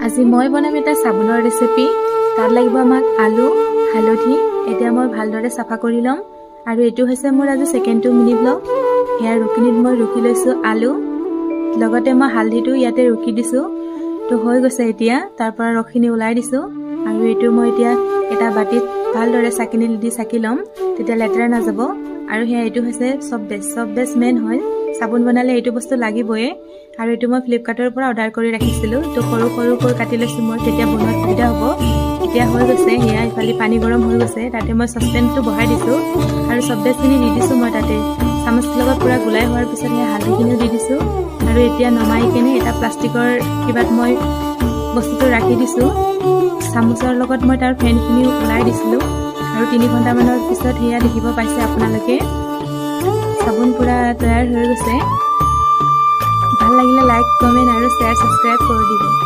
আজি মই বনাম এটা সাবুনৰ ৰেচিপি। তাত লাগিব আমাক আলু, হালধি। এতিয়া মই ভালদৰে সাফা কৰি লম আৰু এটো হৈছে মোৰ আজি সেকেন্ড টু মিনি ব্লগ। হেয়া ৰুকিনিত মই ৰুকি লৈছো আলু, লগতে মই হালধিটো ইয়াতে ৰুকি দিছো। তো হৈ গৈছে এতিয়া, তাৰ পৰা ৰখিনি উলাই দিছো আৰু এটো মই এতিয়া এটা বাটিত ভালদৰে চাকিনি দি চাকি লম, তেতিয়া লেতেৰা নাযাব। আৰু হেয়া এটো হৈছে সব বেছ মেন হয়, সাবুন বনালে এটো বস্তু লাগিবয়ে। আৰু এটো মই ফ্লিপকাৰ্টৰ পৰা অৰ্ডাৰ কৰি ৰাখিছিলো, তো সৰু কৈ কাটি লৈছো মই, তেতিয়া বনোৱাত সুবিধা হ'ব। এতিয়া হৈ গৈছে হেয়া, ইফালে পানী গৰম হৈ গৈছে, তাতে মই সসপেনটো বহাই দিছো আৰু সব বেছখিনি দি দিছো মই তাতে। চামুচ লগত পুৰা গুলাই হোৱাৰ পিছত হেয়া হালধিখিনিও দি দিছো আৰু এতিয়া নমাই কেনে এটা প্লাষ্টিকৰ কিবাত মই বস্তুটো ৰাখি দিছো। চামুচৰ লগত মই তাৰ ফেনখিনি উলাই দিছিলো আৰু 3 ঘণ্টামানৰ পিছত হেয়া দেখিব পাইছে আপোনালোকে, সাবুন পুৰা তৈয়াৰ হৈ গৈছে। ভাল লাগিলে লাইক, কমেন্ট আৰু শ্বেয়াৰ, সাবস্ক্ৰাইব কৰি দিব।